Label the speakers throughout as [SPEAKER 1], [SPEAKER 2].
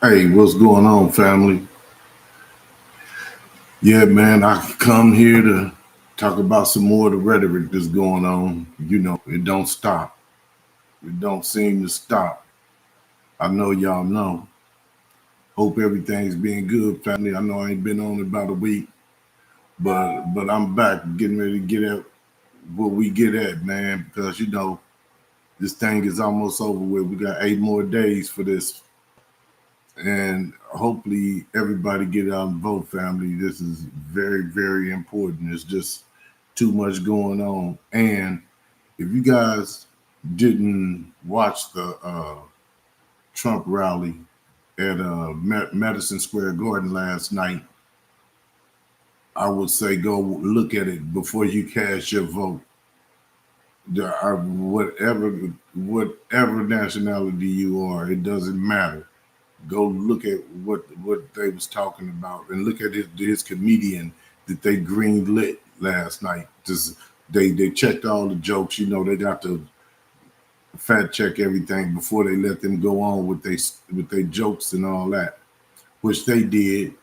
[SPEAKER 1] Hey, what's going on, family? Yeah, man, I come here to talk about some more of the rhetoric that's going on. It don't stop. It don't seem to stop. I know y'all know. Hope everything's been good, family. I know I ain't been on about a week, but I'm back getting ready to get at what we get at, man, because this thing is almost over with. We got 8 more days for this, and hopefully everybody get out and vote, family. This is very, very important. It's just too much going on. And if you guys didn't watch the Trump rally at Madison Square Garden last night, I would say go look at it before you cast your vote. There are whatever nationality you are, it doesn't matter. Go look at what they was talking about and look at his comedian that they green lit last night. Just they checked all the jokes. They got to fact check everything before they let them go on with their jokes and all that, which they did,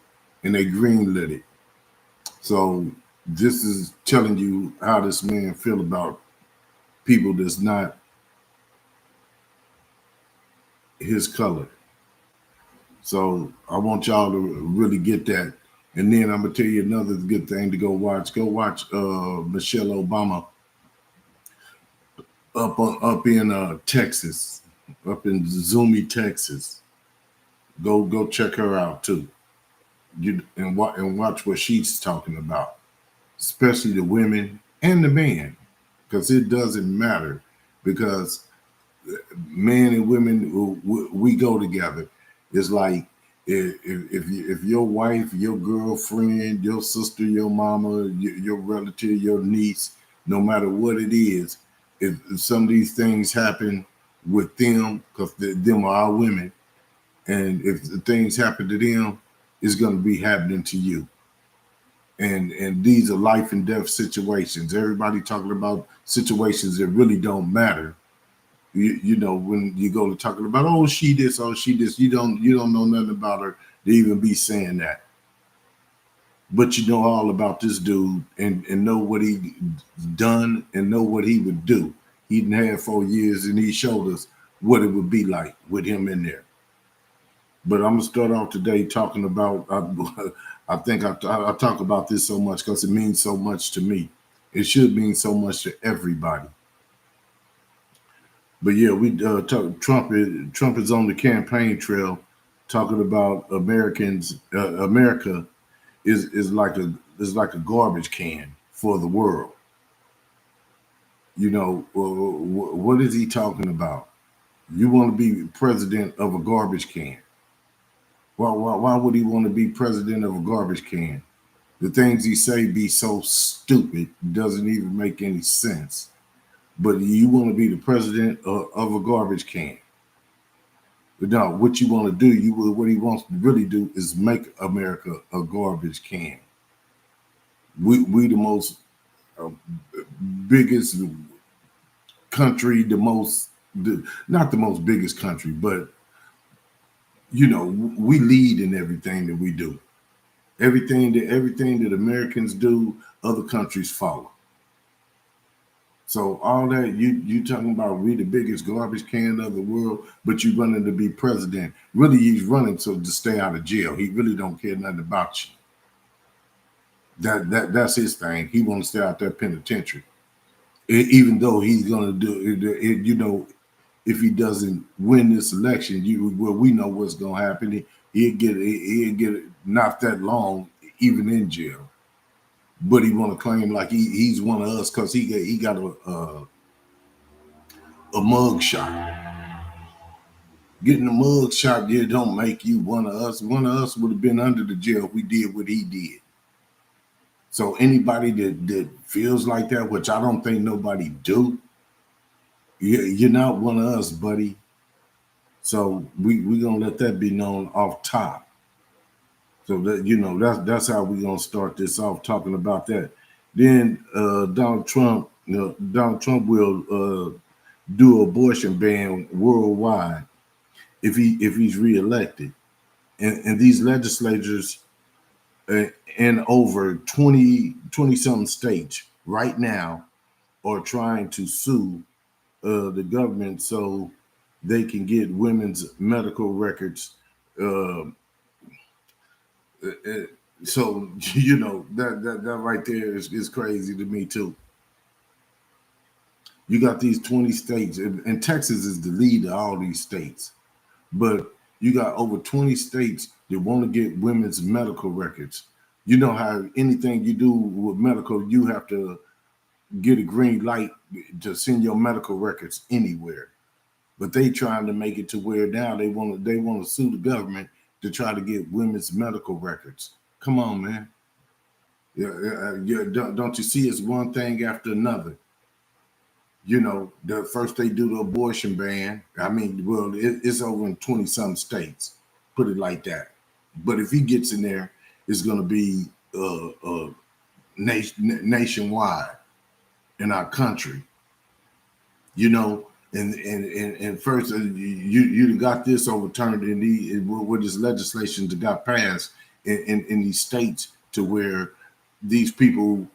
[SPEAKER 1] and they green lit it. So this is telling you how this man feel about people that's not his color. So I want y'all to really get that. And then I'm gonna tell you another good thing to go watch. Go watch Michelle Obama up in Texas, up in Zoomy, Texas. Go check her out too. And watch what she's talking about, especially the women and the men, because it doesn't matter. Because men and women, we go together. It's like if your wife, your girlfriend, your sister, your mama, your relative, your niece, no matter what it is, if some of these things happen with them, because them are our women, and if the things happen to them, it's going to be happening to you. And these are life and death situations. Everybody talking about situations that really don't matter. When you go to talking about, oh, she this, oh, she this, you don't know nothing about her to even be saying that. But you know all about this dude, and know what he done and know what he would do. He didn't have 4 years, and he showed us what it would be like with him in there. But I'm gonna start off today talking about. I think I talk about this so much because it means so much to me. It should mean so much to everybody. But yeah, we talk, Trump is on the campaign trail talking about Americans. America is like a garbage can for the world. What is he talking about? You want to be president of a garbage can? Why would he want to be president of a garbage can? The things he say be so stupid, doesn't even make any sense. But you want to be the president of a garbage can. But no, what you want to do, what he wants to really do is make America a garbage can. We the most uh, biggest country, not the most biggest country, but we lead in everything that we do. Everything that Americans do, other countries follow. So all that you talking about, we the biggest garbage can of the world, but you running to be president. Really, he's running to stay out of jail. He really don't care nothing about you. That's his thing. He want to stay out that penitentiary. Even though he's gonna do it, if he doesn't win this election, we know what's gonna happen. He'll get not that long, even in jail. But he want to claim like he's one of us because he got a mug shot. Getting a mug shot, yeah, don't make you one of us. One of us would have been under the jail if we did what he did. So anybody that feels like that, which I don't think nobody do, you're not one of us, buddy. So we gonna let that be known off top. So that's how we gonna start this off talking about that. Then Donald Trump will do abortion ban worldwide if he's reelected. And these legislators in over 20 something states right now are trying to sue the government so they can get women's medical records. Uh, uh, so that right there is crazy to me too. You got these 20 states, and Texas is the lead of all these states. But you got over 20 states that want to get women's medical records. You know how anything you do with medical, you have to get a green light to send your medical records anywhere. But they trying to make it to where now they want to sue the government to try to get women's medical records. Come on, man. Yeah, yeah. Don't you see? It's one thing after another. The first they do the abortion ban. I mean, well, it's over in 20 some states. Put it like that. But if he gets in there, it's going to be nationwide in our country. And first you got this overturned with this legislation that got passed in these states to where these people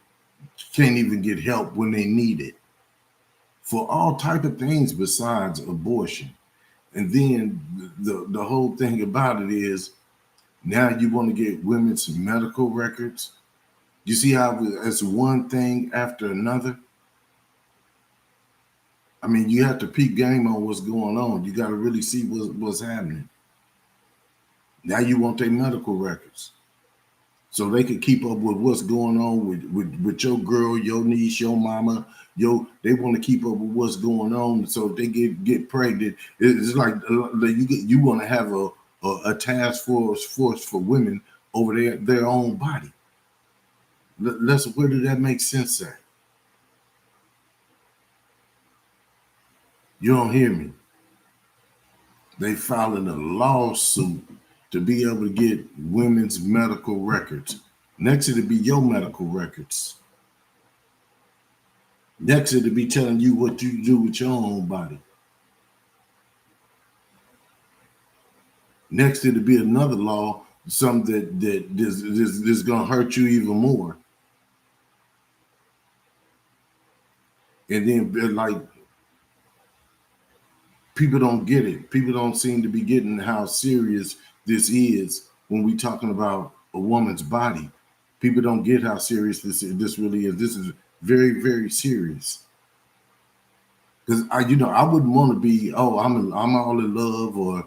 [SPEAKER 1] can't even get help when they need it for all type of things besides abortion. And then the whole thing about it is now you want to get women's medical records. You see how it's one thing after another. I mean, you have to peep game on what's going on. You got to really see what's happening. Now you want their medical records so they can keep up with what's going on with your girl, your niece, your mama. They want to keep up with what's going on. So if they get pregnant, it's like you want to have a task force for women over their own body. Where did that make sense at? You don't hear me. They filing a lawsuit to be able to get women's medical records. Next, it'll be your medical records. Next, it'll be telling you what you do with your own body. Next, it'll be another law, something that is going to hurt you even more. And then, like, people don't get it. People don't seem to be getting how serious this is when we talking about a woman's body. People don't get how serious this really is. This is very, very serious. Because I wouldn't want to be, I'm all in love, or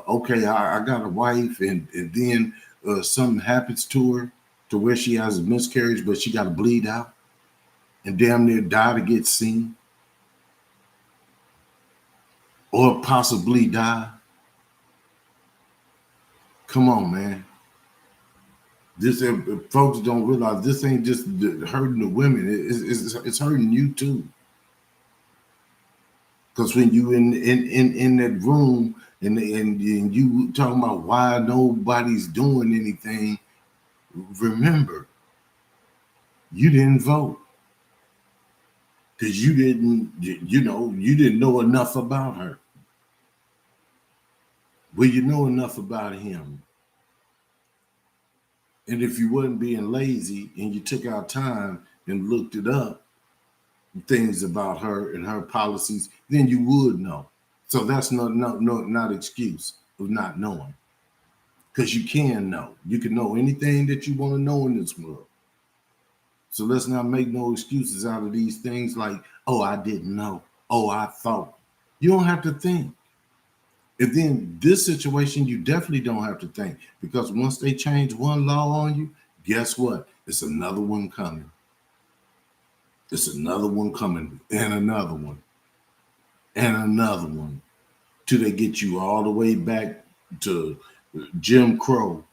[SPEAKER 1] okay, I got a wife, and then something happens to her to where she has a miscarriage, but she got to bleed out and damn near die to get seen, or possibly die. Come on, man. This folks don't realize this ain't just hurting the women. It's hurting you too. Because when you in that room and you talking about why nobody's doing anything, remember, you didn't vote because you didn't know enough about her. Well, you know enough about him. And if you wasn't being lazy and you took out time and looked it up, things about her and her policies, then you would know. So that's not excuse of not knowing. Because you can know. You can know anything that you want to know in this world. So let's not make no excuses out of these things like, oh, I didn't know. Oh, I thought. You don't have to think. And then this situation, you definitely don't have to think, because once they change one law on you, guess what? It's another one coming. It's another one coming, and another one, and another one, till they get you all the way back to Jim Crow,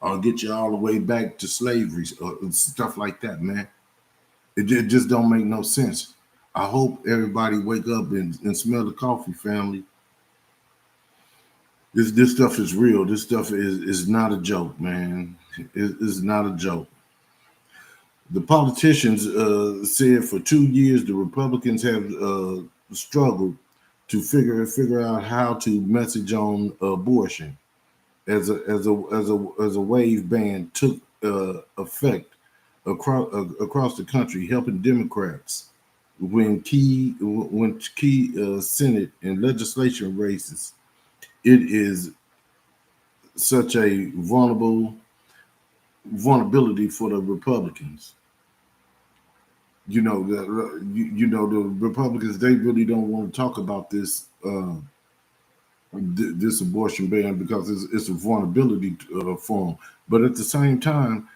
[SPEAKER 1] or get you all the way back to slavery, or stuff like that, man. It just don't make no sense. I hope everybody wake up and smell the coffee, family. This stuff is real. This stuff is not a joke, man. It's not a joke. The politicians said for 2 years the Republicans have struggled to figure out how to message on abortion, as a wave band took effect across the country, helping Democrats when key Senate and legislation races. It is such a vulnerability for the Republicans. The Republicans, they really don't want to talk about this abortion ban because it's a vulnerability for them. But at the same time,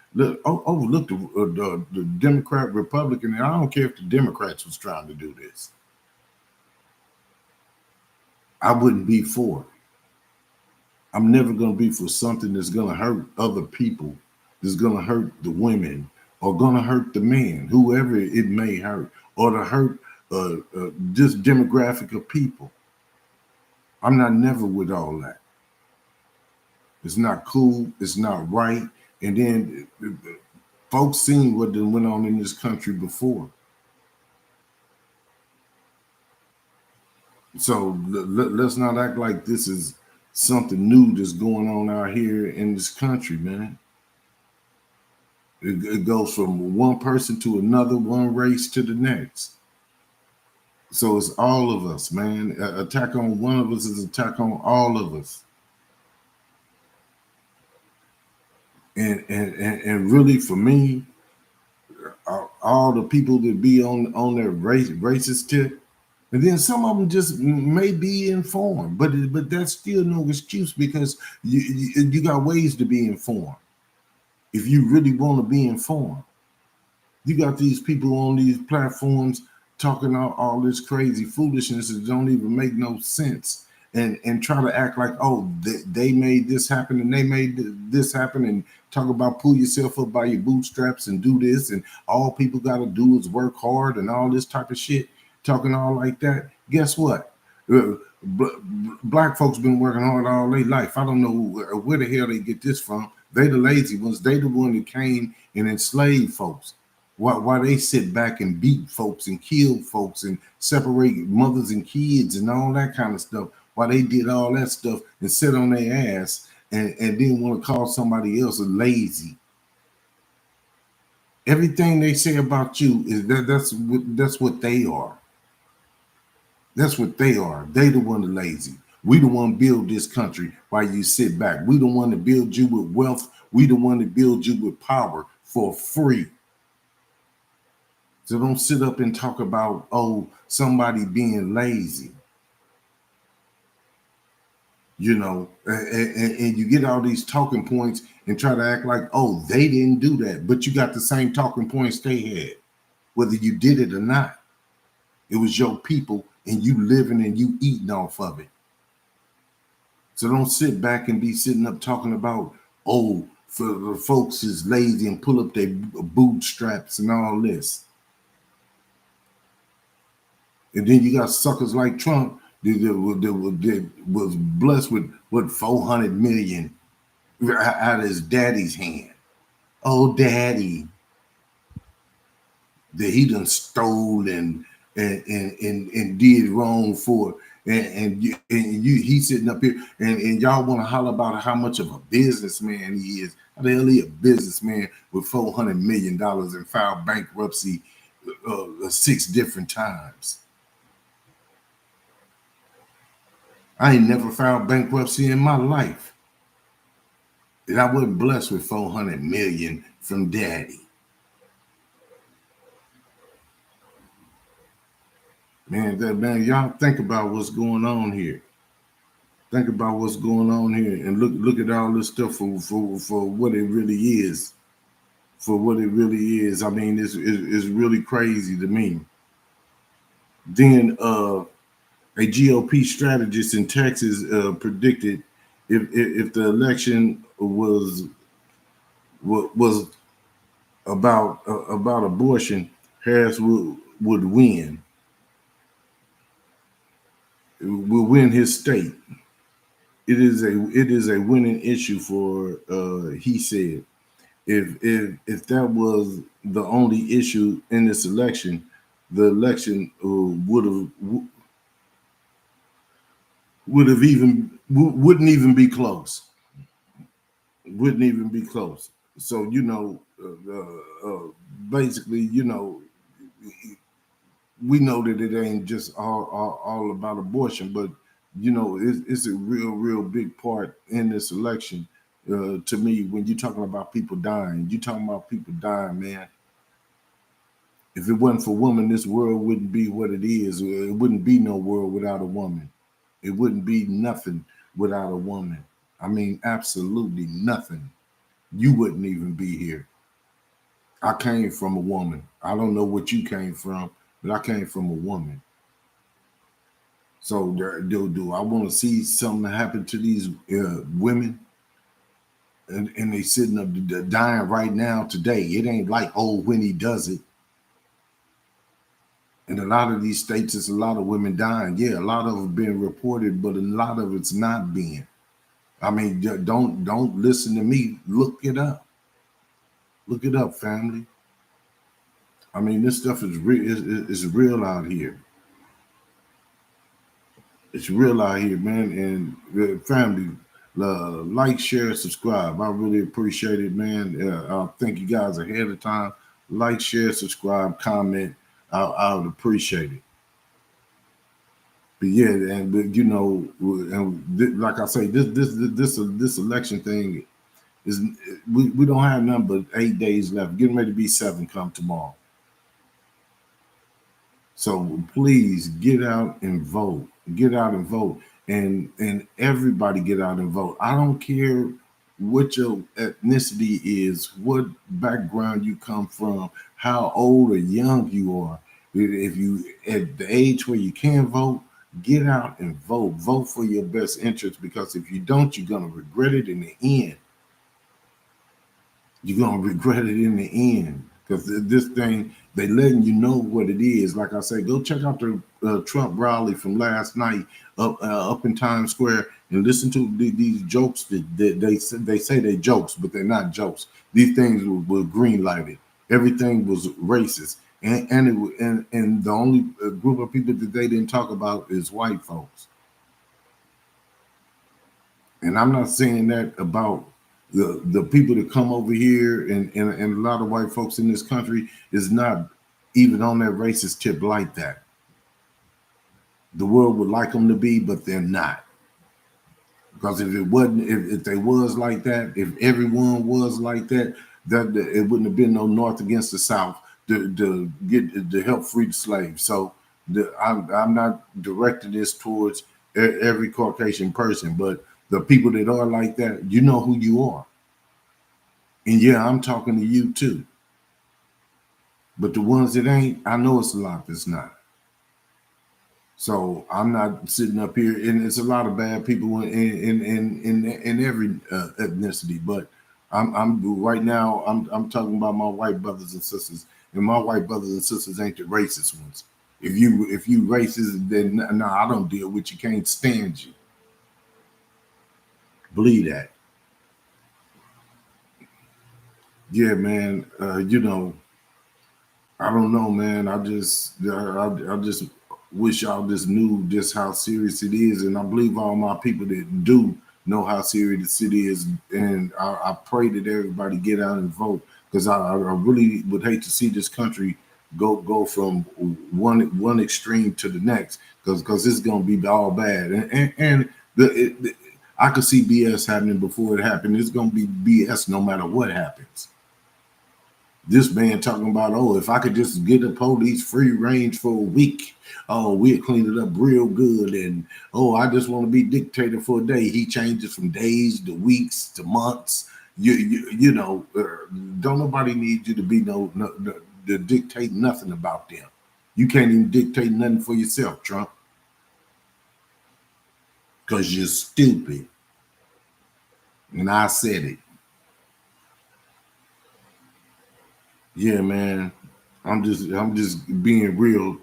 [SPEAKER 1] overlook the Democrat Republican, and I don't care if the Democrats was trying to do this. I wouldn't be for it. I'm never going to be for something that's going to hurt other people, that's going to hurt the women, or going to hurt the men, whoever it may hurt, or to hurt this demographic of people. I'm not never with all that. It's not cool. It's not right. And then folks seen what went on in this country before. So let's not act like this is something new that's going on out here in this country, man. It goes from one person to another, one race to the next. So it's all of us, man. Attack on one of us is attack on all of us. And really, for me, all the people that be on their racist tip, and then some of them just may be informed, but that's still no excuse, because you got ways to be informed if you really want to be informed. You got these people on these platforms talking all this crazy foolishness that don't even make no sense, and try to act like, oh, they made this happen and they made this happen, and talk about pull yourself up by your bootstraps and do this, and all people got to do is work hard and all this type of shit, talking all like that. Guess what? Black folks been working hard all their life. I don't know where the hell they get this from. They the lazy ones. They the one that came and enslaved folks. Why they sit back and beat folks and kill folks and separate mothers and kids and all that kind of stuff. Why they did all that stuff and sit on their ass and then want to call somebody else a lazy. Everything they say about you is that's what they are. That's what they are. They the one that lazy. We the one build this country while you sit back. We the one to build you with wealth. We the one to build you with power for free. So don't sit up and talk about, oh, somebody being lazy. And you get all these talking points and try to act like, oh, they didn't do that. But you got the same talking points they had, whether you did it or not. It was your people and you living and you eating off of it. So don't sit back and be sitting up talking about, oh, for the folks is lazy and pull up their bootstraps and all this. And then you got suckers like Trump that was blessed with what, 400 million out of his daddy's hand. Oh, daddy, that he done stole and did wrong for. And he's sitting up here and y'all want to holler about how much of a businessman he is. How the hell he a businessman with $400 million and filed bankruptcy 6 different times? I ain't never filed bankruptcy in my life. And I wasn't blessed with 400 million from daddy. Man, y'all think about what's going on here. Think about what's going on here and look at all this stuff for what it really is. For what it really is. I mean, it's really crazy to me. Then a GOP strategist in Texas predicted if the election was about abortion, Harris would win. Will win his state. It is a winning issue for he said. If that was the only issue in this election, the election wouldn't even be close. Wouldn't even be close. So basically, we know that it ain't just all about abortion, but it's a real big part in this election. To me, when you're talking about people dying, you're talking about people dying, man. If it wasn't for women, this world wouldn't be what it is. It wouldn't be no world without a woman. It wouldn't be nothing without a woman. I mean, absolutely nothing. You wouldn't even be here. I came from a woman. I don't know what you came from, but I came from a woman. So do I want to see something happen to these women? And they sitting up dying right now today. It ain't like, oh, when he does it. In a lot of these states, it's a lot of women dying. Yeah, a lot of them being reported, but a lot of it's not being. I mean, don't listen to me. Look it up. Look it up, family. I mean, this stuff is real. It's real out here. It's real out here, man. And family, like, share, subscribe. I really appreciate it, man. I thank you guys ahead of time. Like, share, subscribe, comment. I would appreciate it. But yeah, but like I say, this election thing is we don't have nothing but 8 days left. Getting ready to be 7 come tomorrow. So please get out and vote. Get out and vote. And everybody get out and vote. I don't care what your ethnicity is, what background you come from, how old or young you are. If you at the age where you can vote, get out and vote. Vote for your best interest, because if you don't, you're gonna regret it in the end. You're gonna regret it in the end, because this thing, they letting you know what it is. Like I say, go check out the Trump rally from last night up in Times Square and listen to these jokes that they say they jokes, but they're not jokes. These things were green lighted. Everything was racist, and the only group of people that they didn't talk about is white folks. And I'm not saying that about the people that come over here, and a lot of white folks in this country is not even on that racist tip like that. The world would like them to be, but they're not. Because if it wasn't, if they was like that, if everyone was like that, that it wouldn't have been no North against the South to get to help free the slaves. So I'm not directing this towards every Caucasian person, but the people that are like that, you know who you are. And yeah, I'm talking to you too. But the ones that ain't, I know it's a lot that's not. So I'm not sitting up here, and it's a lot of bad people in every ethnicity. But I'm right now. I'm talking about my white brothers and sisters, and my white brothers and sisters ain't the racist ones. If you racist, then no, I don't deal with you. Can't stand you. Believe that. Yeah, man. I don't know, man. I just wish y'all just knew just how serious it is, and I believe all my people that do know how serious it is, and I pray that everybody get out and vote, because I really would hate to see this country go from one extreme to the next, because it's gonna be all bad, and I could see BS happening before it happened. It's gonna be BS no matter what happens. This man talking about, oh, if I could just get the police free range for a week, oh, we'll clean it up real good. And oh, I just want to be dictator for a day. He changes from days to weeks to months. Don't nobody need you to be to dictate nothing about them. You can't even dictate nothing for yourself, Trump, because you're stupid. And I said it. Yeah, man. I'm just being real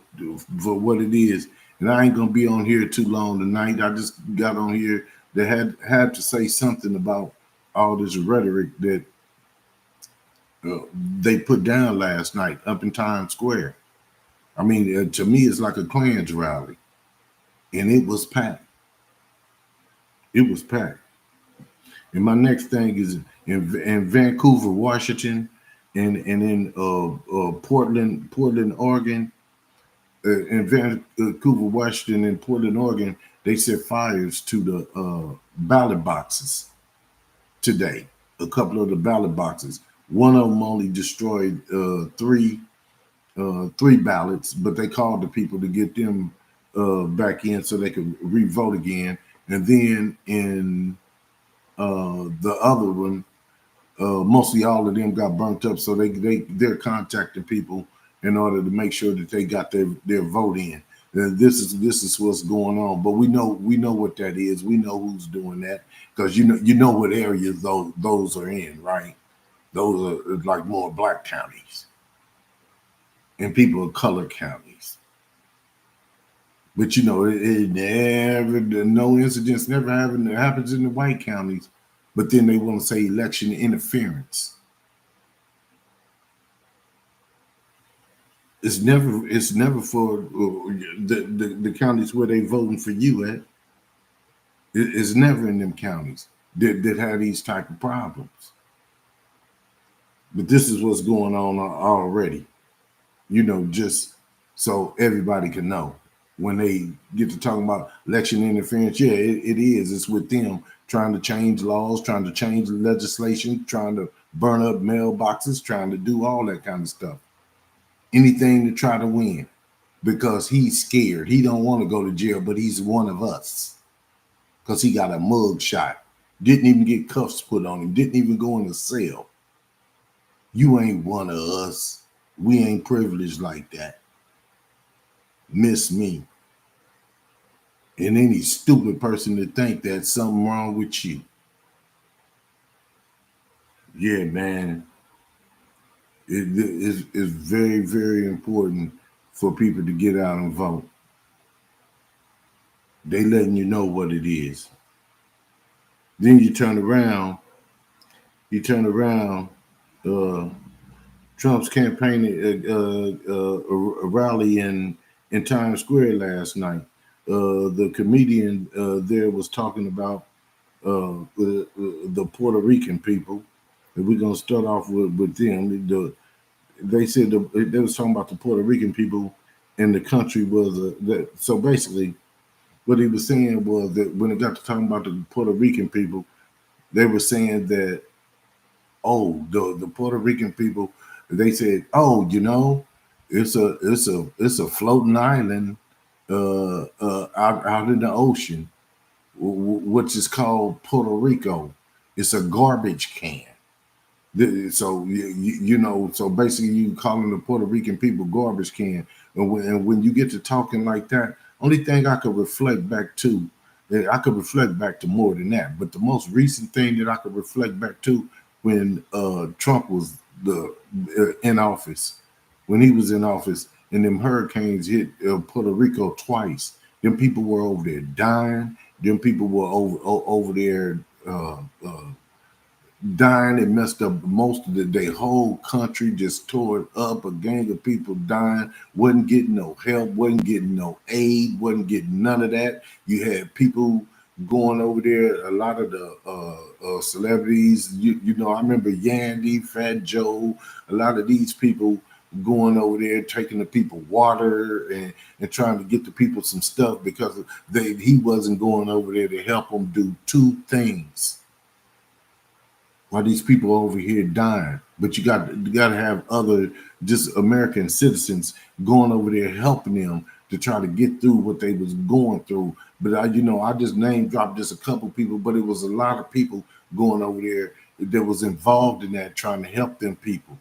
[SPEAKER 1] for what it is. And I ain't gonna be on here too long tonight. I just got on here that had to say something about all this rhetoric that they put down last night up in Times Square. I mean, to me, it's like a Klan's rally, and it was packed. It was packed. And my next thing is, in Vancouver, Washington, and in Portland, Oregon, in Vancouver, Washington, and Portland, Oregon, they set fires to the ballot boxes today. A couple of the ballot boxes. One of them only destroyed three ballots, but they called the people to get them back in so they could re-vote again. And then in the other one, mostly all of them got burnt up, so they're contacting people in order to make sure that they got their vote in. This is what's going on, but we know what that is. We know who's doing that because you know what areas those are in, right? Those are like more black counties and people of color counties. But it never, no incidents never happens in the white counties. But then they want to say election interference. It's never for the counties where they voting for you at. It's never in them counties that have these type of problems. But this is what's going on already. Just so everybody can know when they get to talking about election interference. Yeah, it is. It's with them trying to change laws, trying to change legislation, trying to burn up mailboxes, trying to do all that kind of stuff. Anything to try to win because he's scared. He don't want to go to jail, but he's one of us because he got a mug shot. Didn't even get cuffs put on him. Didn't even go in the cell. You ain't one of us. We ain't privileged like that. Miss me. And any stupid person to think that something wrong with you. Yeah, man. It's very, very important for people to get out and vote. They letting you know what it is. Then you turn around. Uh, Trump's campaign a rally in Times Square last night. The comedian there was talking about the Puerto Rican people. And we're gonna start off with them. They said they was talking about the Puerto Rican people, and the country was so basically what he was saying was that when it got to talking about the Puerto Rican people, they were saying that the Puerto Rican people, they said, it's a floating island out in the ocean, which is called Puerto Rico. It's a garbage can. So so basically you calling the Puerto Rican people garbage can, and when you get to talking like that, only thing I could reflect back to, I could reflect back to more than that, but the most recent thing that I could reflect back to when Trump was in office, when he was in office, and them hurricanes hit Puerto Rico twice. Them people were over there dying. Them people were over there. Dying. It messed up most of their whole country, just tore it up. A gang of people dying, wasn't getting no help, wasn't getting no aid, wasn't getting none of that. You had people going over there, a lot of the celebrities, I remember Yandy, Fat Joe, a lot of these people going over there, taking the people water and trying to get the people some stuff because he wasn't going over there to help them do two things while these people over here dying. But you got to have other just American citizens going over there helping them to try to get through what they was going through. But I just name dropped just a couple people, but it was a lot of people going over there that was involved in that, trying to help them people.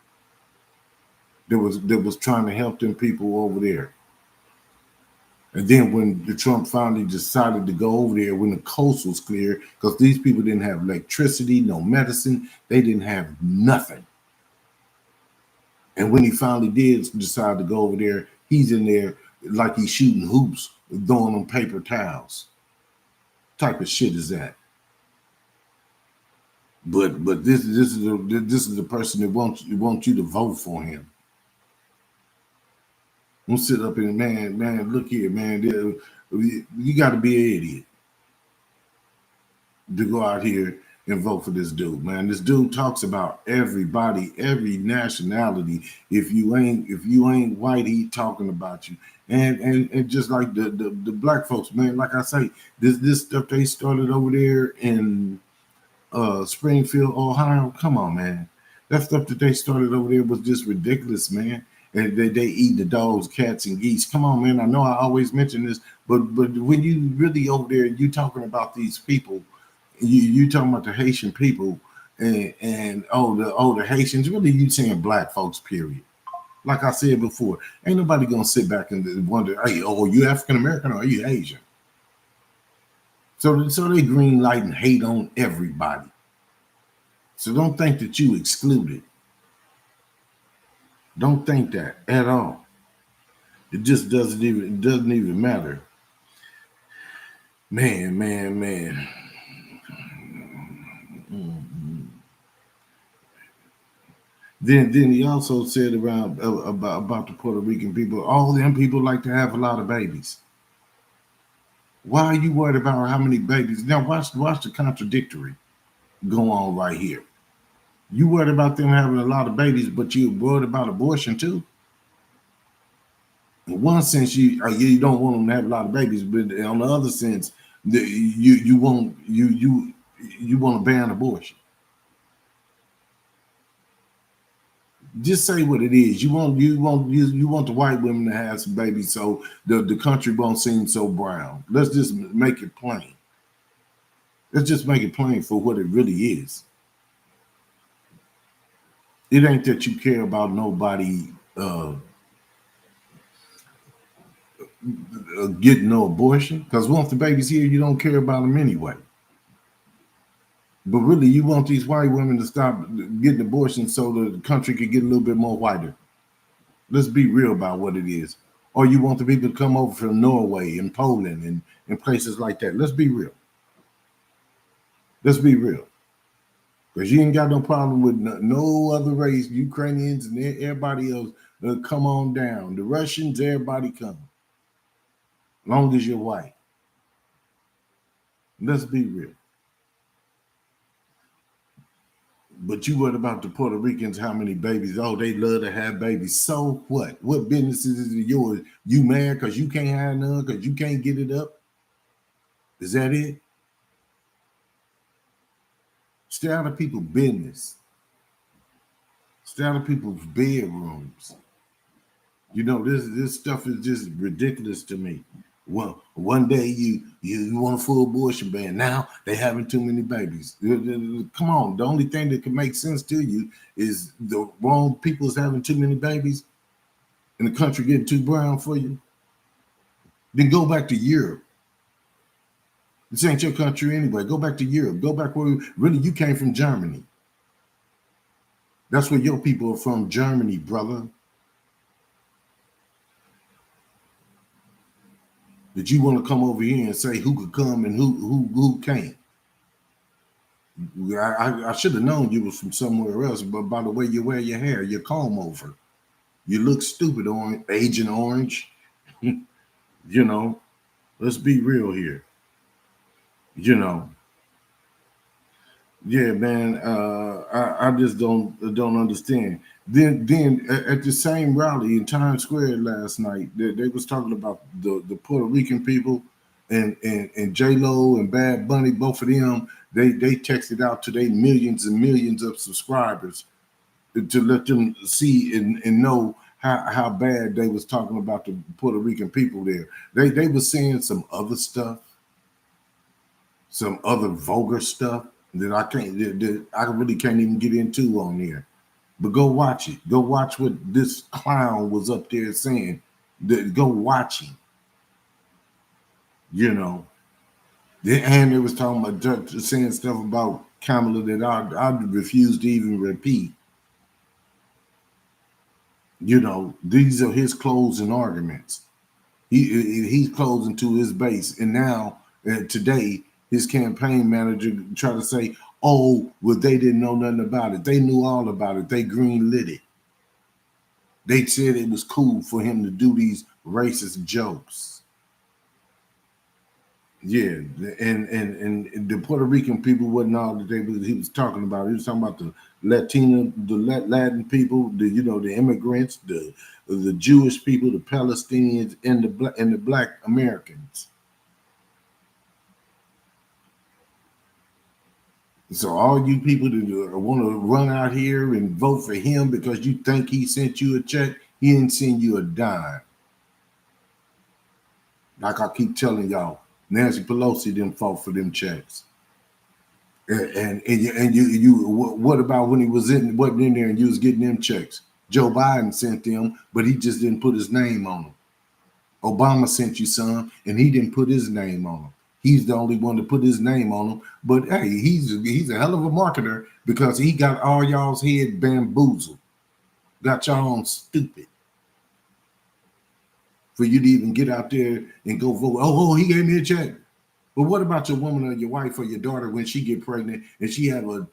[SPEAKER 1] That was trying to help them people over there. And then when the Trump finally decided to go over there when the coast was clear, because these people didn't have electricity, no medicine, they didn't have nothing. And when he finally did decide to go over there, he's in there like he's shooting hoops, throwing them paper towels. Type of shit is that? But this is the person that wants you to vote for him. Don't sit up and man, look here, man. You got to be an idiot to go out here and vote for this dude, man. This dude talks about everybody, every nationality. If you ain't white, he talking about you. And just like the black folks, man, like I say, this stuff they started over there in Springfield, Ohio. Come on, man. That stuff that they started over there was just ridiculous, man. And they eat the dogs, cats, and geese. Come on, man. I know I always mention this, but when you really over there, you talking about these people, you talking about the Haitian people, and the Haitians. Really, you saying black folks? Period. Like I said before, ain't nobody gonna sit back and wonder, hey, oh, are you African American or are you Asian? So they green light and hate on everybody. So don't think that you excluded. Don't think that at all. It just doesn't even matter. Man. Then he also said around about the Puerto Rican people, all them people like to have a lot of babies. Why are you worried about how many babies? Now watch the contradictory go on right here. You worried about them having a lot of babies, but you worried about abortion too. In one sense, you don't want them to have a lot of babies, but on the other sense, you want to ban abortion. Just say what it is. You want the white women to have some babies, so the country won't seem so brown. Let's just make it plain. Let's just make it plain for what it really is. It ain't that you care about nobody getting no abortion, because once the baby's here, you don't care about them anyway. But really, you want these white women to stop getting abortions so the country could get a little bit more whiter. Let's be real about what it is. Or you want the people to come over from Norway and Poland and places like that. Let's be real. Let's be real. Because you ain't got no problem with no other race, Ukrainians and everybody else. Come on down. The Russians, everybody come. Long as you're white. Let's be real. But you worried about the Puerto Ricans, how many babies? Oh, they love to have babies. So what? What business is it yours? You mad because you can't have none, because you can't get it up? Is that it? Stay out of people's business. Stay out of people's bedrooms. This stuff is just ridiculous to me. Well, one day you want a full abortion ban. Now they having too many babies. Come on, the only thing that can make sense to you is the wrong people is having too many babies and the country getting too brown for you. Then go back to Europe. This ain't your country anyway. Go back to Europe. Go back where really you came from, Germany. That's where your people are from, Germany, brother. That you want to come over here and say who could come and who can't. I should have known you was from somewhere else, but by the way you wear your hair, your comb over, you look stupid, Agent Orange. you know, let's be real here. You know, yeah, man. I just don't understand. Then at the same rally in Times Square last night, they was talking about the Puerto Rican people and J Lo and Bad Bunny. Both of them, they texted out to their millions and millions of subscribers to let them see and know how bad they was talking about the Puerto Rican people there. They were saying some other stuff, some other vulgar stuff that I really can't even get into on here. But go watch it. Go watch what this clown was up there saying. Go watch him. You know. And they was talking about saying stuff about Kamala that I refuse to even repeat. You know, these are his closing arguments. He's closing to his base, and now today his campaign manager tried to say, "Oh, well, they didn't know nothing about it. They knew all about it. They green lit it. They said it was cool for him to do these racist jokes." Yeah, and the Puerto Rican people wasn't all that he was talking about. He was talking about the Latin people, the immigrants, the Jewish people, the Palestinians, and the Black Americans. So all you people that want to run out here and vote for him because you think he sent you a check, he didn't send you a dime. Like I keep telling y'all, Nancy Pelosi didn't fought for them checks. And what about when he wasn't in there and you was getting them checks? Joe Biden sent them, but he just didn't put his name on them. Obama sent you some, and he didn't put his name on them. He's the only one to put his name on them. But hey, he's a hell of a marketer because he got all y'all's head bamboozled, got y'all on stupid for you to even get out there and go vote. Oh, he gave me a check. But what about your woman or your wife or your daughter when she get pregnant and she have a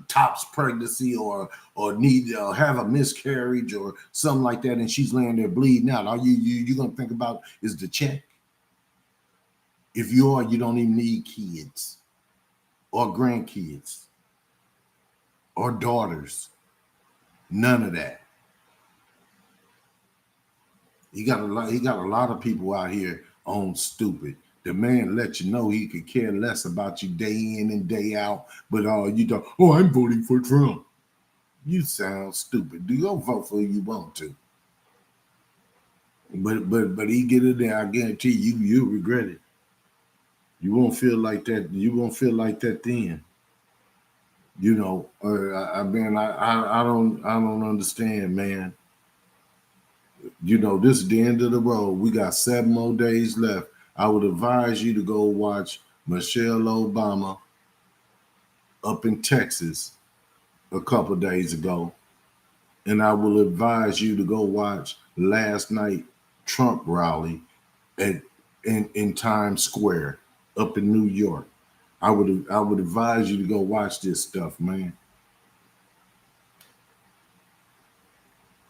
[SPEAKER 1] tops pregnancy or need have a miscarriage or something like that, and she's laying there bleeding out? Are you gonna think about is the check? If you are, you don't even need kids or grandkids or daughters. None of that. He got a lot. He got a lot of people out here on stupid. The man let you know he could care less about you day in and day out. But you don't. Oh, I'm voting for Trump. You sound stupid. Do your vote for who you want to. But he get it there. I guarantee you'll regret it. You won't feel like that. You won't feel like that then. I don't understand, man. This is the end of the road. We got 7 more days left. I would advise you to go watch Michelle Obama up in Texas a couple days ago. And I will advise you to go watch last night Trump rally in Times Square up in New York. I would advise you to go watch this stuff, man.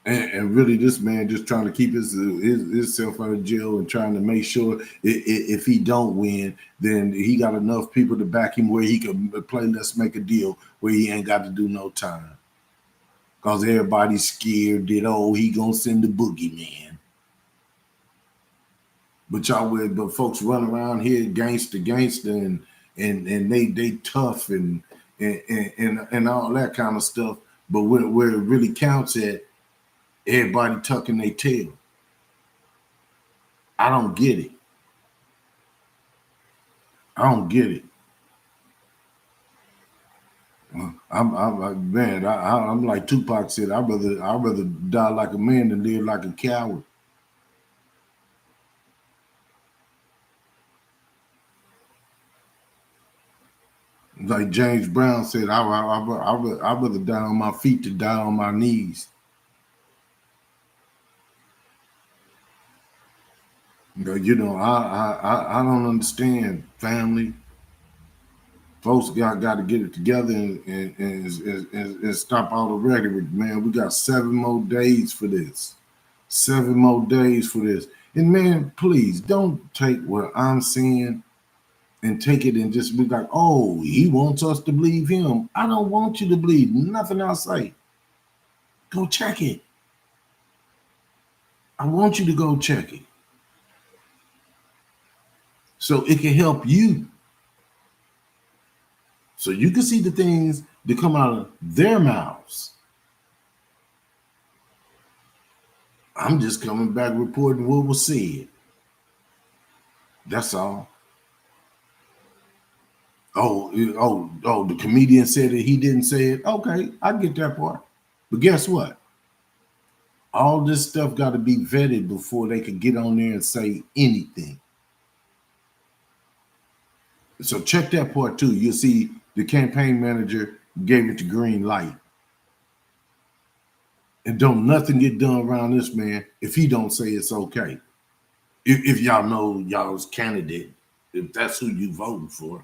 [SPEAKER 1] And really, this man just trying to keep himself out of jail and trying to make sure if he don't win, then he got enough people to back him where he could play Let's Make a Deal where he ain't got to do no time. Because everybody's scared that, he gonna send the boogeyman. But folks run around here gangster and they tough and all that kind of stuff. But where it really counts at, everybody tucking their tail. I don't get it. I'm like Tupac said. I'd rather die like a man than live like a coward. Like James Brown said, I'd rather die on my feet than die on my knees. I don't understand, family. Folks got to get it together and stop all the rhetoric, man. We got 7 more days for this. 7 more days for this. And man, please don't take what I'm saying and take it and just be like, oh, he wants us to believe him. I don't want you to believe nothing I say. Go check it. I want you to go check it. So it can help you. So you can see the things that come out of their mouths. I'm just coming back reporting what was said. That's all. Oh, the comedian said that he didn't say it. Okay, I get that part. But guess what? All this stuff got to be vetted before they could get on there and say anything. So check that part too. You'll see the campaign manager gave it the green light. And don't nothing get done around this man if he don't say it's okay. If y'all know y'all's candidate, if that's who you voting for.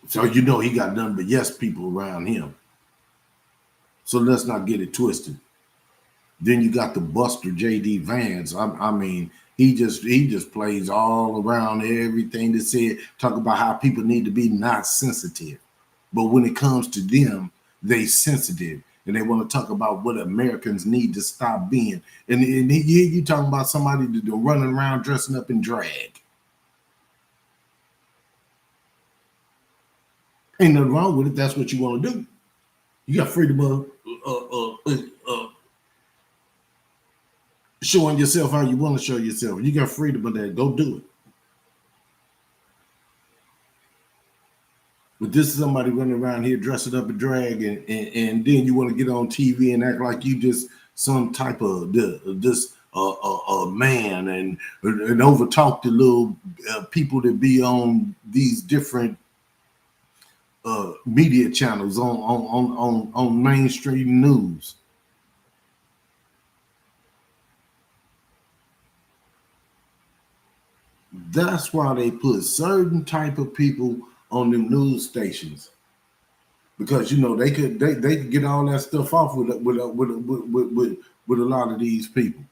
[SPEAKER 1] So he got nothing but yes people around him. So let's not get it twisted. Then you got the Buster J.D. Vance. I mean, He just plays all around everything that said, talk about how people need to be not sensitive. But when it comes to them, they sensitive. And they want to talk about what Americans need to stop being. And you talking about somebody that running around dressing up in drag. Ain't nothing wrong with it. That's what you want to do. You got freedom of showing yourself how you want to show yourself. You got freedom of that. Go do it. But this is somebody running around here dressing up in drag, and then you want to get on TV and act like you just some type of this man and overtalk the little people that be on these different media channels on mainstream news. That's why they put certain type of people on the news stations, because they could get all that stuff off with a lot of these people.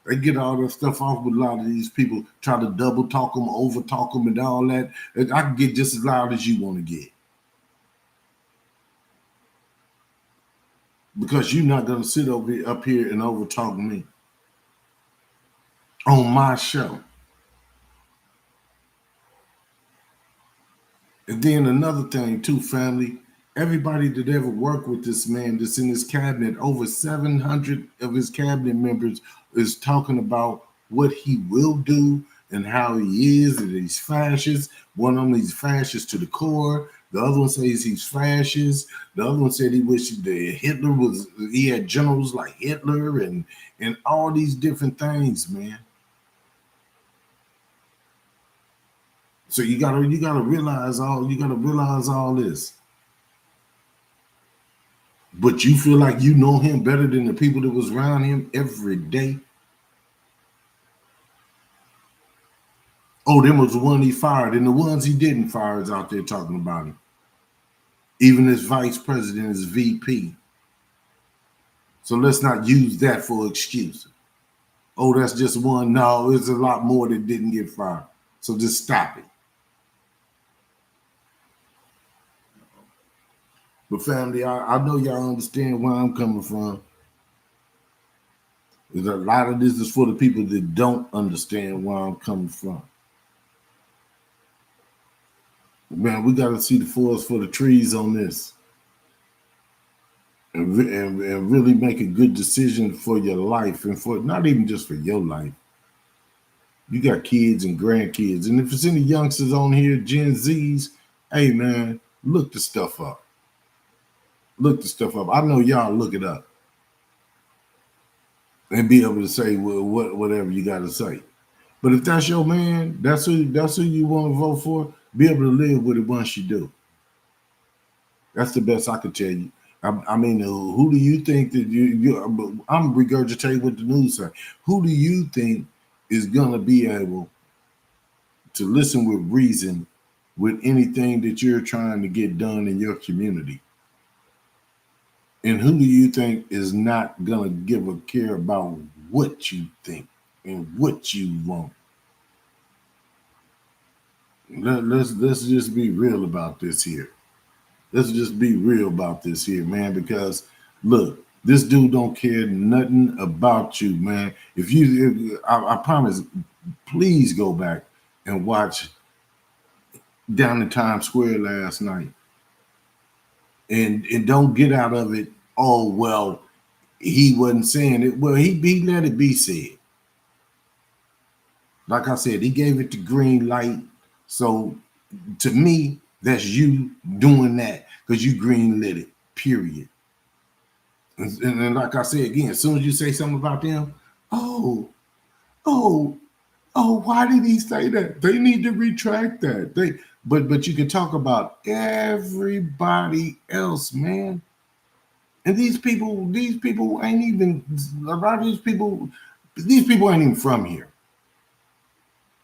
[SPEAKER 1] They get all that stuff off with a lot of these people. Try to double talk them, over talk them, and all that. And I can get just as loud as you want to get, because you're not going to sit up here and over talk me on my show. And then another thing too, family, everybody that ever worked with this man that's in his cabinet, over 700 of his cabinet members is talking about what he will do and how he is, and he's fascist. One of them, he's fascist to the core. The other one says he's fascist. The other one said he wished that he had generals like Hitler and all these different things, man. So you gotta realize all this. But you feel like you know him better than the people that was around him every day. Oh, them was the one he fired, and the ones he didn't fire is out there talking about him. Even his vice president, his VP. So let's not use that for excuse. Oh, that's just one. No, it's a lot more that didn't get fired. So just stop it. But family, I know y'all understand where I'm coming from. There's a lot of this is for the people that don't understand where I'm coming from. Man, we got to see the forest for the trees on this. And really make a good decision for your life, and for not even just for your life. You got kids and grandkids. And if it's any youngsters on here, Gen Zs, hey man, look the stuff up. Look the stuff up. I know y'all look it up. And be able to say whatever you got to say. But if that's your man, that's who you want to vote for, be able to live with it once you do. That's the best I could tell you. I mean, who do you think that I'm regurgitating what the news say. Who do you think is going to be able to listen with reason with anything that you're trying to get done in your community? And who do you think is not going to give a care about what you think and what you want? Let's just be real about this here. Let's just be real about this here, man, because look, this dude don't care nothing about you, man. I promise, please go back and watch Down in Times Square last night. And don't get out of it, oh, well, he wasn't saying it. Well, he let it be said. Like I said, he gave it the green light. So to me, that's you doing that because you green lit it, period. And like I said again, as soon as you say something about them, oh, why did he say that? They need to retract that. But you can talk about everybody else, man. And these people ain't even, a lot of these people ain't even from here.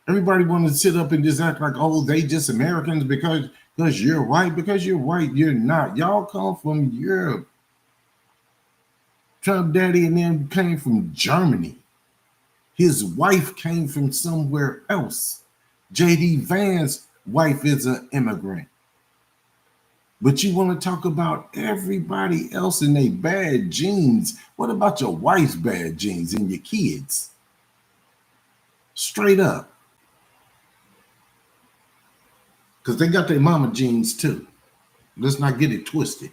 [SPEAKER 1] Everybody want to sit up and just act like, oh, they just Americans because you're white. Because you're white, you're not. Y'all come from Europe. Trump daddy and them came from Germany. His wife came from somewhere else. J.D. Vance's wife is an immigrant. But you want to talk about everybody else and their bad genes. What about your wife's bad genes and your kids? Straight up. Because they got their mama genes too. Let's not get it twisted.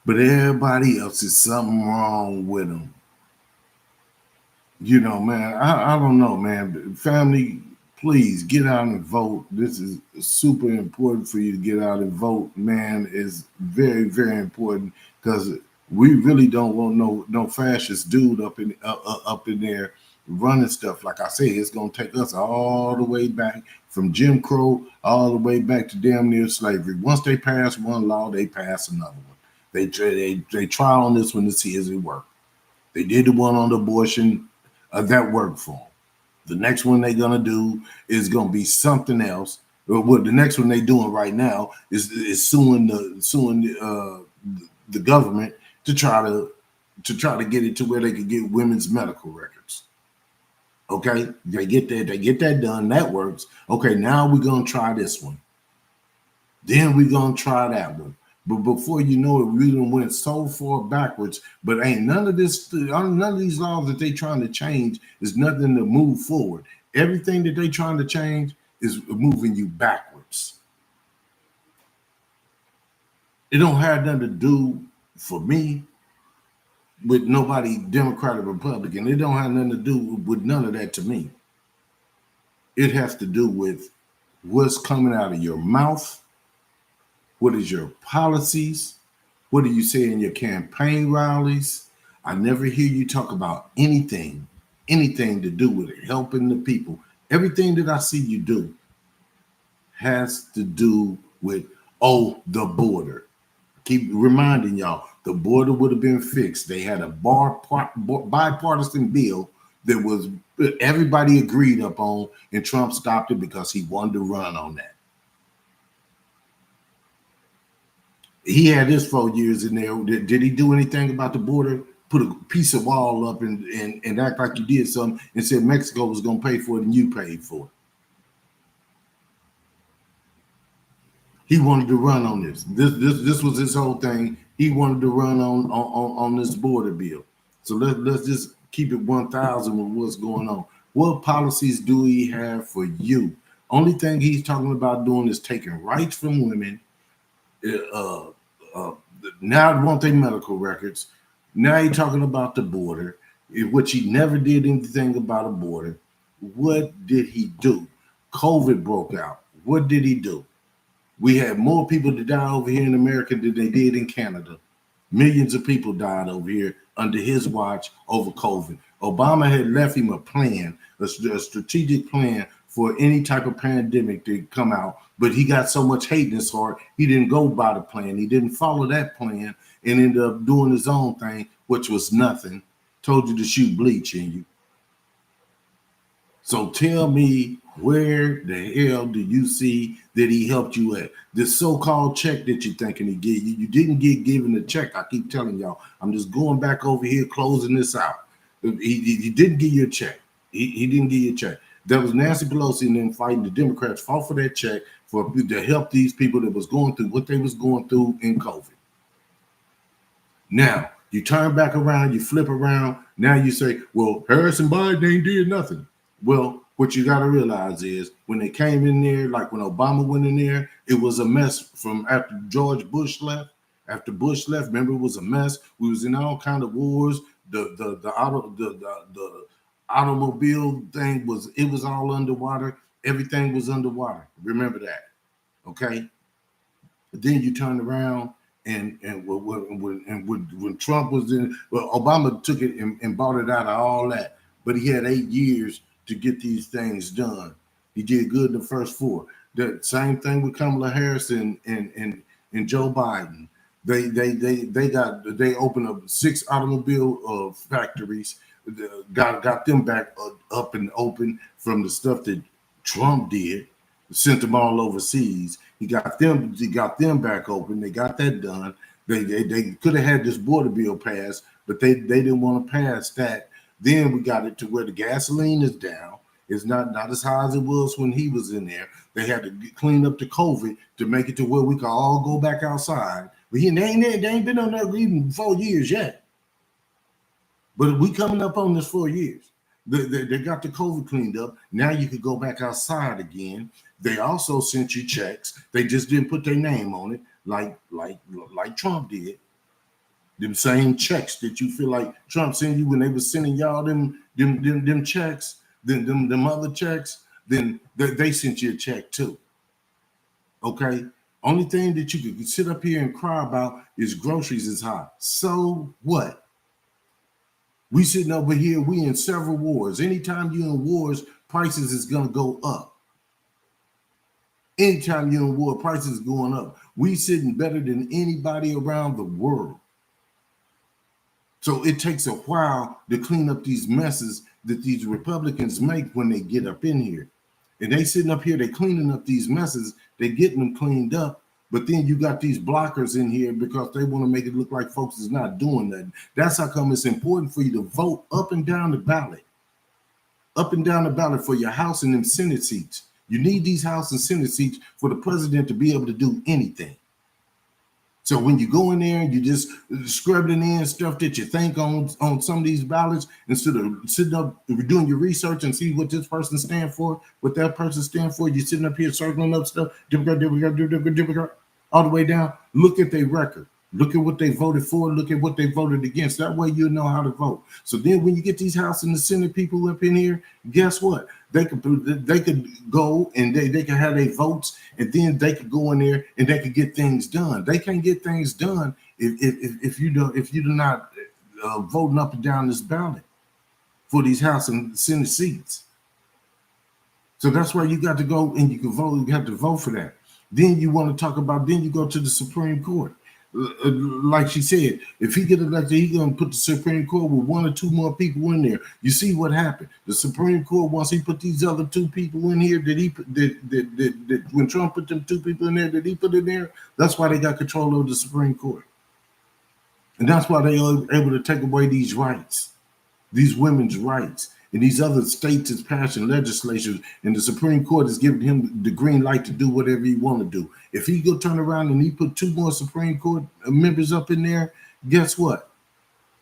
[SPEAKER 1] But everybody else is something wrong with them. You know, man, I don't know, man. Family, please get out and vote. This is super important for you to get out and vote, man. Is very, very important because we really don't want no fascist dude up in there running stuff. Like I said, it's gonna take us all the way back from Jim Crow all the way back to damn near slavery. Once they pass one law, they pass another one. They try on this one to see does it work. They did the one on the abortion. That worked for them. The next one they're gonna do is gonna be something else. What the next one they're doing right now is suing the government to try to get it to where they could get women's medical records. Okay, they get that done. That works. Okay, now we're gonna try this one. Then we're gonna try that one. But before you know it, we done went so far backwards. But ain't none of these laws that they trying to change is nothing to move forward. Everything that they trying to change is moving you backwards. It don't have nothing to do for me with nobody Democrat or Republican. It don't have nothing to do with none of that to me. It has to do with what's coming out of your mouth. What is your policies? What do you say in your campaign rallies? I never hear you talk about anything to do with it, helping the people. Everything that I see you do has to do with, the border. Keep reminding y'all, the border would have been fixed. They had a bipartisan bill that was everybody agreed upon, and Trump stopped it because he wanted to run on that. He had his 4 years in there. Did he do anything about the border? Put a piece of wall up and act like you did something and said Mexico was going to pay for it and you paid for it. He wanted to run on this. This was his whole thing. He wanted to run on this border bill. So let's just keep it 1,000 with what's going on. What policies do he have for you? Only thing he's talking about doing is taking rights from women. Now they want their medical records. Now you're talking about the border, which he never did anything about a border. What did he do? COVID broke out. What did he do? We had more people to die over here in America than they did in Canada. Millions of people died over here under his watch over COVID. Obama had left him a plan, a strategic plan for any type of pandemic to come out, but he got so much hate in his heart, he didn't go by the plan. He didn't follow that plan and ended up doing his own thing, which was nothing. Told you to shoot bleach in you. So tell me, where the hell do you see that he helped you at? This so-called check that you're thinking he gave you, you didn't get given a check. I keep telling y'all, I'm just going back over here, closing this out. He didn't give you a check. He didn't give you a check. That was Nancy Pelosi and them fighting. The Democrats fought for that check to help these people that was going through what they was going through in COVID. Now, you turn back around, you flip around. Now you say, well, Harrison Biden ain't did nothing. Well, what you got to realize is when they came in there, like when Obama went in there, it was a mess from after George Bush left. After Bush left, remember, it was a mess. We was in all kind of wars. The automobile thing was all underwater. Everything was underwater. Remember that, okay? Then you turn around and when Trump was in, well, Obama took it and bought it out of all that, but he had 8 years to get these things done. He did good in the first 4. The same thing with Kamala Harris and Joe Biden. They opened up 6 automobile factories, got them back up and open from the stuff that Trump did, sent them all overseas. He got them back open. They got that done. They could have had this border bill passed, but they didn't want to pass that Then we got it to where the gasoline is down. It's not as high as it was when he was in there. They had to clean up the COVID to make it to where we could all go back outside. But they ain't been on there even 4 years yet. But we coming up on this 4 years. They got the COVID cleaned up. Now you could go back outside again. They also sent you checks. They just didn't put their name on it, like Trump did. Them same checks that you feel like Trump sent you when they was sending y'all them checks, them other checks, then they sent you a check too. Okay? Only thing that you could sit up here and cry about is groceries is high. So what? We sitting over here, we in several wars. Anytime you're in wars, prices is gonna go up. Anytime you're in war, prices going up. We sitting better than anybody around the world. So it takes a while to clean up these messes that these Republicans make when they get up in here. And they sitting up here, they cleaning up these messes, they getting them cleaned up. But then you got these blockers in here because they want to make it look like folks is not doing that. That's how come it's important for you to vote up and down the ballot. Up and down the ballot for your House and them Senate seats. You need these House and Senate seats for the president to be able to do anything. So when you go in there and you just scrubbing in stuff that you think on some of these ballots, instead of sitting up doing your research and see what this person stand for, what that person stand for, you're sitting up here circling up stuff, all the way down. Look at their record. Look at what they voted for. Look at what they voted against. That way you'll know how to vote. So then when you get these House and the Senate people up in here, guess what? They could go and they could have their votes, and then they could go in there and they could get things done. They can't get things done if you're not voting up and down this ballot for these House and Senate seats. So that's why you got to go and you can vote. You have to vote for that. Then you want to talk about. Then you go to the Supreme Court. Like she said, if he get elected, he's gonna put the Supreme Court with 1 or 2 more people in there. You see what happened? The Supreme Court, once he put these other 2 people in here, when Trump put them 2 people in there, did he put in there? That's why they got control of the Supreme Court, and that's why they are able to take away these rights, these women's rights. And these other states is passing legislation, and the Supreme Court is giving him the green light to do whatever he want to do. If he go turn around and he put 2 more Supreme Court members up in there, guess what?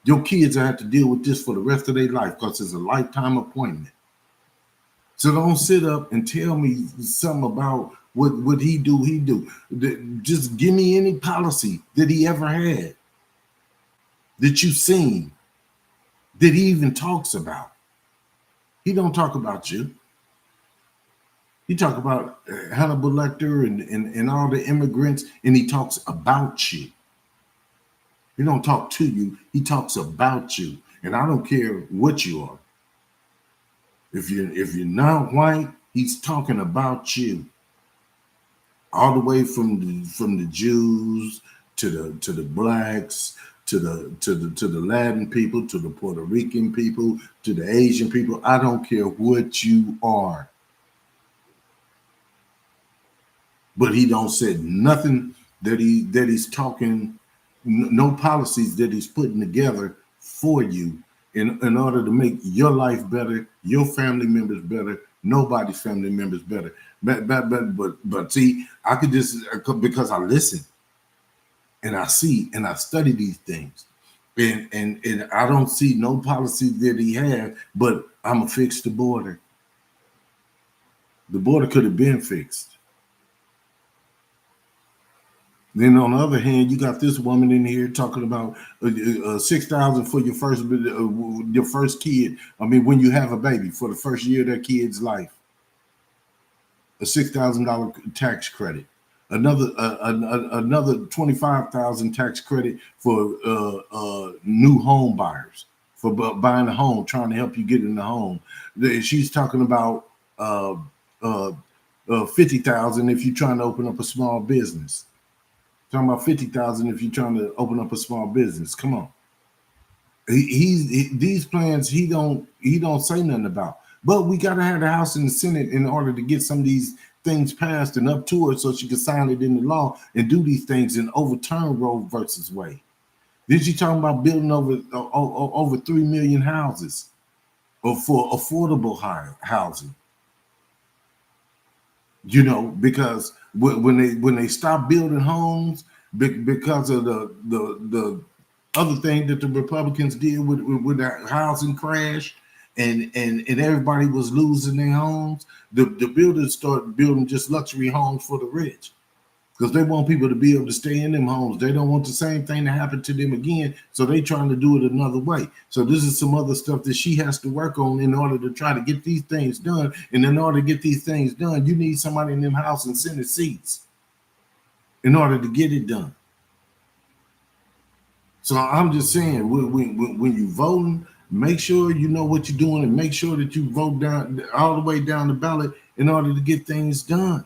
[SPEAKER 1] Your kids will have to deal with this for the rest of their life because it's a lifetime appointment. So don't sit up and tell me something about what he do. Just give me any policy that he ever had that you've seen that he even talks about. He don't talk about you. He talk about Hannibal Lecter and all the immigrants, and he talks about you. He don't talk to you. He talks about you. And I don't care what you are. If you're not white, he's talking about you. All the way from the Jews to the blacks, to the Latin people, to the Puerto Rican people, to the Asian people. I don't care what you are. But he don't say nothing that he's talking, no policies that he's putting together for you in order to make your life better, your family members better, nobody's family members better. But see, I could just, because I listen. And I see and I study these things, and I don't see no policy that he had. But I'm gonna fix the border. The border could have been fixed. Then on the other hand, you got this woman in here talking about $6,000 for your first kid. I mean, when you have a baby, for the first year of that kid's life, a $6,000 tax credit. Another $25,000 tax credit for new home buyers for buying a home, trying to help you get in the home. She's talking about $50,000 if you're trying to open up a small business. Talking about $50,000 if you're trying to open up a small business. Come on, these plans he don't say nothing about. But we got to have the House and the Senate in order to get some of these things passed and up to her so she can sign it in the law and do these things and overturn Roe versus Wade. Then she talking about building over 3 million houses. or for affordable housing. Because when they stop building homes because of the other thing that the Republicans did with that housing crash, and everybody was losing their homes, the builders started building just luxury homes for the rich, because they want people to be able to stay in them homes. They don't want the same thing to happen to them again, so they trying to do it another way. So this is some other stuff that she has to work on in order to try to get these things done. And in order to get these things done, you need somebody in them House and Senate seats in order to get it done. So I'm just saying, when you voting, make sure you know what you're doing, and make sure that you vote down all the way down the ballot in order to get things done.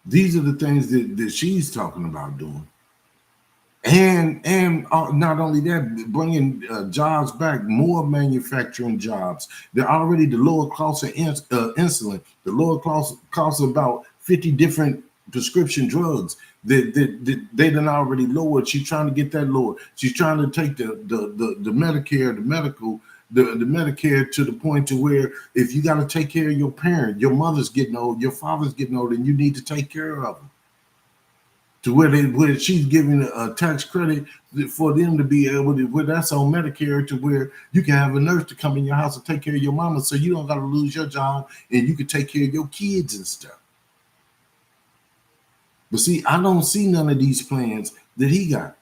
[SPEAKER 1] These are the things that she's talking about doing. And not only that, bringing jobs back, more manufacturing jobs. They're already the lower cost of insulin, the lower cost of about 50 different prescription drugs that they done already lowered. She's trying to get that lower. She's trying to take the Medicare, the Medicare to the point to where if you got to take care of your parent, your mother's getting old, your father's getting old, and you need to take care of them. To where she's giving a tax credit for them to be able to, where that's on Medicare, to where you can have a nurse to come in your house and take care of your mama, so you don't got to lose your job and you can take care of your kids and stuff. But see, I don't see none of these plans that he got.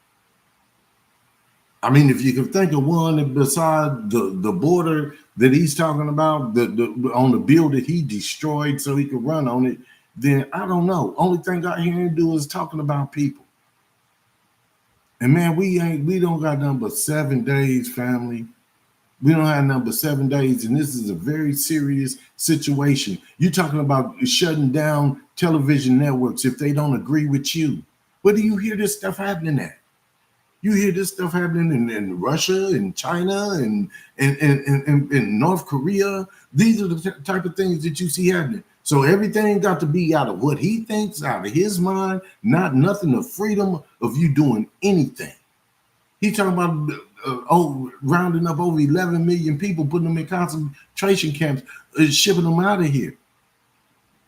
[SPEAKER 1] I mean, if you can think of one beside the border that he's talking about, on the bill that he destroyed so he could run on it, then I don't know. Only thing I hear him do is talking about people. And man, we don't got nothing but 7 days, family. We don't have nothing but 7 days, and this is a very serious situation. You're talking about shutting down television networks if they don't agree with you. Where do you hear this stuff happening at? You hear this stuff happening in Russia and China and in North Korea. These are the type of things that you see happening. So everything got to be out of what he thinks, out of his mind, not nothing of freedom of you doing anything. He talking about rounding up over 11 million people, putting them in concentration camps, shipping them out of here.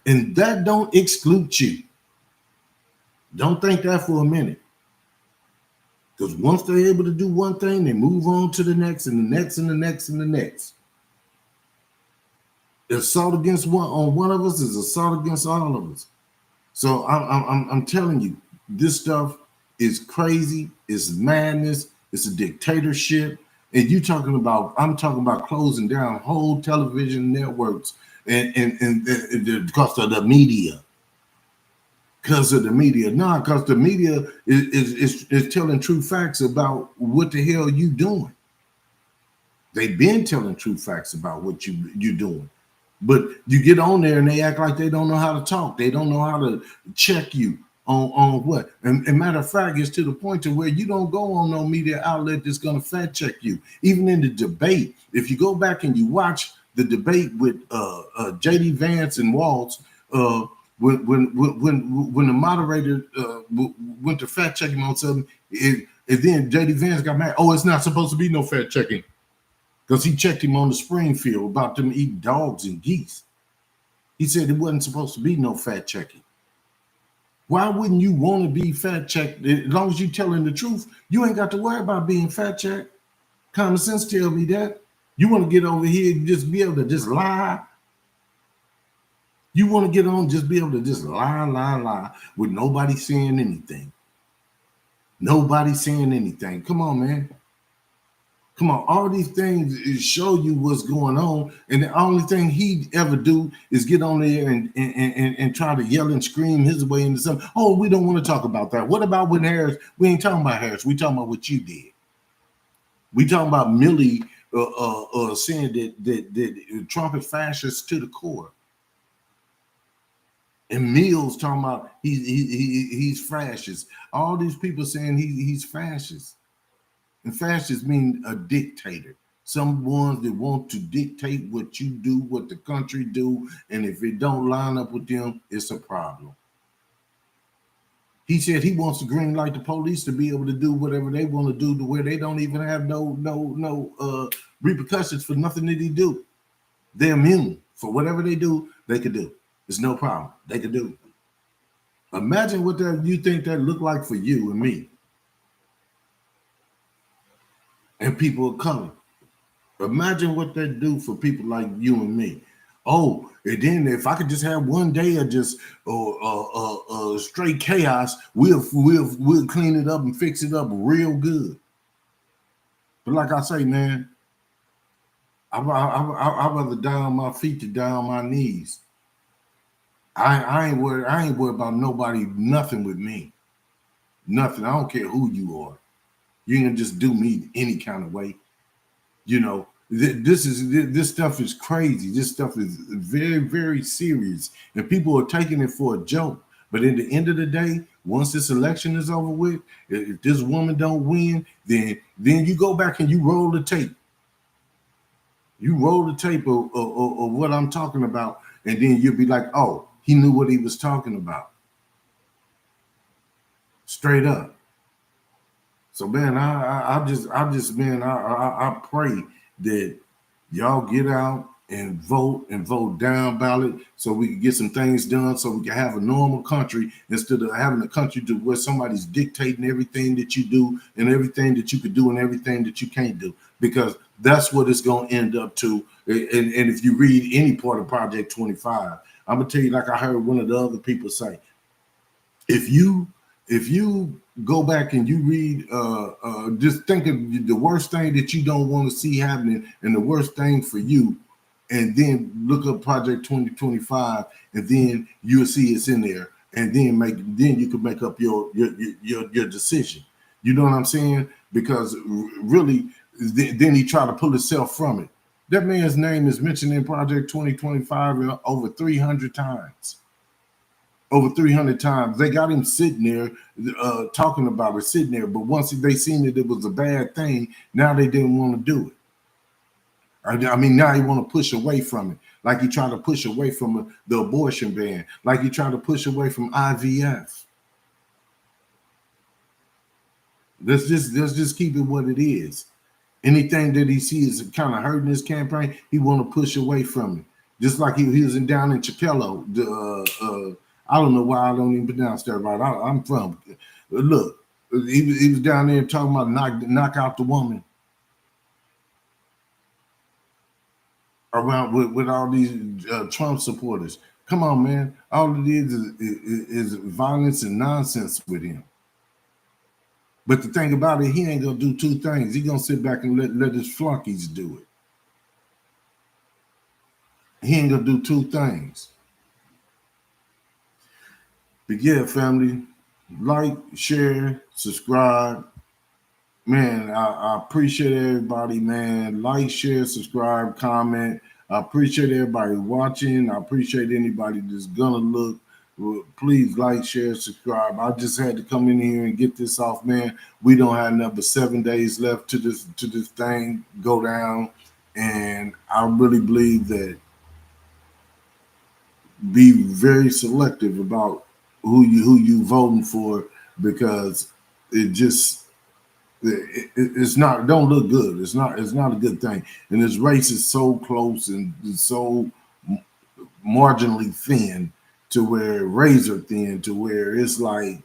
[SPEAKER 1] And that don't exclude you. Don't think that for a minute. Because once they're able to do one thing, they move on to the next and the next and the next and the next. Assault against one of us is assault against all of us. So I'm telling you, this stuff is crazy. It's madness. It's a dictatorship. And I'm talking about closing down whole television networks and because of the media. Because of the media. No, because the media is telling true facts about what the hell you doing. They've been telling true facts about what you're doing. But you get on there and they act like they don't know how to talk. They don't know how to check you on what. And matter of fact, it's to the point to where you don't go on no media outlet that's going to fact check you. Even in the debate, if you go back and you watch the debate with J.D. Vance and Waltz, when the moderator went to fact check him on something, and then J.D. Vance got mad. Oh, it's not supposed to be no fact checking. Because he checked him on the Springfield about them eating dogs and geese. He said it wasn't supposed to be no fact checking. Why wouldn't you want to be fact checked? As long as you're telling the truth, you ain't got to worry about being fact checked. Common sense tells me that. You want to get over here and just be able to just lie. You want to get on, just be able to just lie with nobody saying anything. Nobody saying anything. Come on, man. Come on, all these things show you what's going on, and the only thing he ever do is get on there and try to yell and scream his way into something. Oh, we don't want to talk about that. What about when Harris? We ain't talking about Harris. We talking about what you did. We talking about Milley saying that Trump is fascist to the core, and Mills talking about he's fascist. All these people saying he's fascist. And fascists mean a dictator. Some ones that want to dictate what you do, what the country do, and if it don't line up with them, it's a problem. He said he wants to green light the police to be able to do whatever they want to do, to where they don't even have no repercussions for nothing that he do. They're immune for whatever they do. They could do. It's no problem. They could do. Imagine what that you think that look like for you and me and people of color. Imagine what that do for people like you and me. Oh, and then if I could just have one day of just straight chaos, we'll clean it up and fix it up real good. But like I say, man, I'd rather die on my feet than die on my knees. I ain't worried. I ain't worried about nobody, nothing with me. Nothing. I don't care who you are. You can just do me any kind of way. You know, this stuff is crazy. This stuff is very, very serious, and people are taking it for a joke. But at the end of the day, once this election is over with, if this woman don't win, then you go back and you roll the tape. You roll the tape of what I'm talking about, and then you'll be like, oh, he knew what he was talking about. Straight up. So man, I pray that y'all get out and vote down ballot so we can get some things done so we can have a normal country instead of having a country to where somebody's dictating everything that you do and everything that you could do and everything that you can't do, because that's what it's going to end up to. And if you read any part of Project 25, I'm gonna tell you, like I heard one of the other people say, if you go back and you read, just think of the worst thing that you don't want to see happening and the worst thing for you, and then look up Project 2025, and then you'll see it's in there, and then you can make up your decision. You know what I'm saying? Because really, then he tried to pull himself from it. That man's name is mentioned in Project 2025 over 300 times. Over 300 times. They got him sitting there talking about it, sitting there. But once they seen that it was a bad thing, now they didn't want to do it. I mean, now he want to push away from it. Like he tried to push away from the abortion ban. Like he tried to push away from IVF. Let's just keep it what it is. Anything that he sees kind of hurting his campaign, he want to push away from it. Just like he was down in Chipello. I don't know why I don't even pronounce that right. I'm from. Look, he was down there talking about knock out the woman around with all these Trump supporters. Come on, man. All it is violence and nonsense with him. But the thing about it, he ain't gonna do two things. He gonna sit back and let his flunkies do it. He ain't gonna do two things. But yeah, family, like, share, subscribe. Man, I appreciate everybody, man. Like, share, subscribe, comment. I appreciate everybody watching. I appreciate anybody that's gonna look. Please like, share, subscribe. I just had to come in here and get this off, man. We don't have another 7 days left to this thing go down, and I really believe that be very selective about who you voting for, because it's not, don't look good. It's not a good thing, and this race is so close and so marginally thin, to where razor thin, to where it's like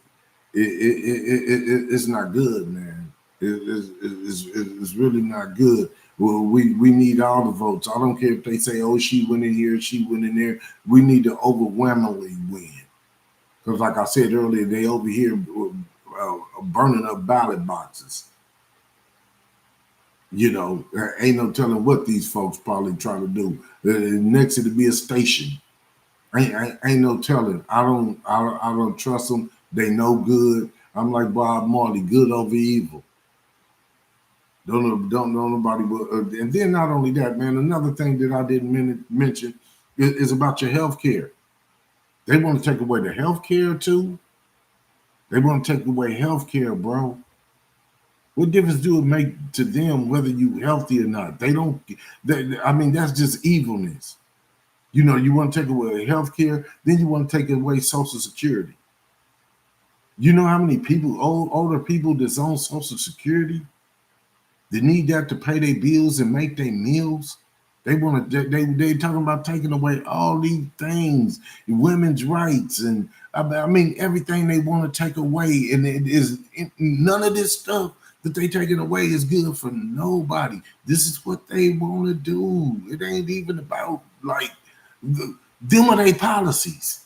[SPEAKER 1] it's not good, man. It's really not good. Well, we need all the votes. I don't care if they say, oh, she went in here, she went in there. We need to overwhelmingly win. Because like I said earlier, they over here burning up ballot boxes. You know, ain't no telling what these folks probably trying to do. Next it'll be a station. Ain't no telling. I don't trust them. They no good. I'm like Bob Marley, good over evil. Don't know nobody. And then not only that, man. Another thing that I didn't mention is about your health care. They want to take away the health care too. They want to take away health care, bro. What difference do it make to them whether you healthy or not? They don't. I mean, that's just evilness. You know, you want to take away health care, then you want to take away Social Security. You know how many people, older people that's on Social Security? They need that to pay their bills and make their meals. They want to. They talking about taking away all these things, women's rights, and I mean everything they want to take away. And it is none of this stuff that they taking away is good for nobody. This is what they want to do. It ain't even about like them or their policies.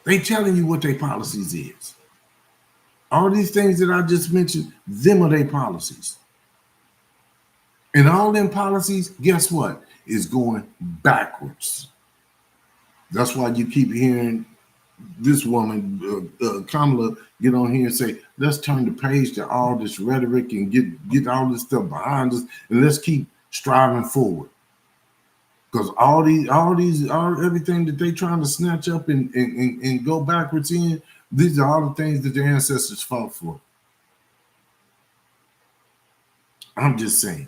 [SPEAKER 1] They telling you what their policies is. All these things that I just mentioned, them are their policies. And all them policies, guess what? Is going backwards. That's why you keep hearing this woman, Kamala, get on here and say, let's turn the page to all this rhetoric and get all this stuff behind us, and let's keep striving forward. Because all everything that they trying to snatch up and go backwards in, these are all the things that their ancestors fought for. I'm just saying.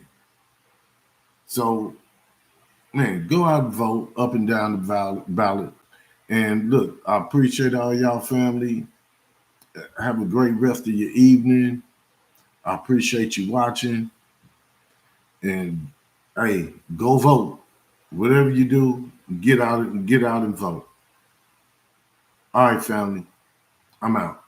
[SPEAKER 1] So, man, go out and vote up and down the ballot. And look, I appreciate all y'all family. Have a great rest of your evening. I appreciate you watching. And hey, go vote. Whatever you do, get out and vote. All right, family. I'm out.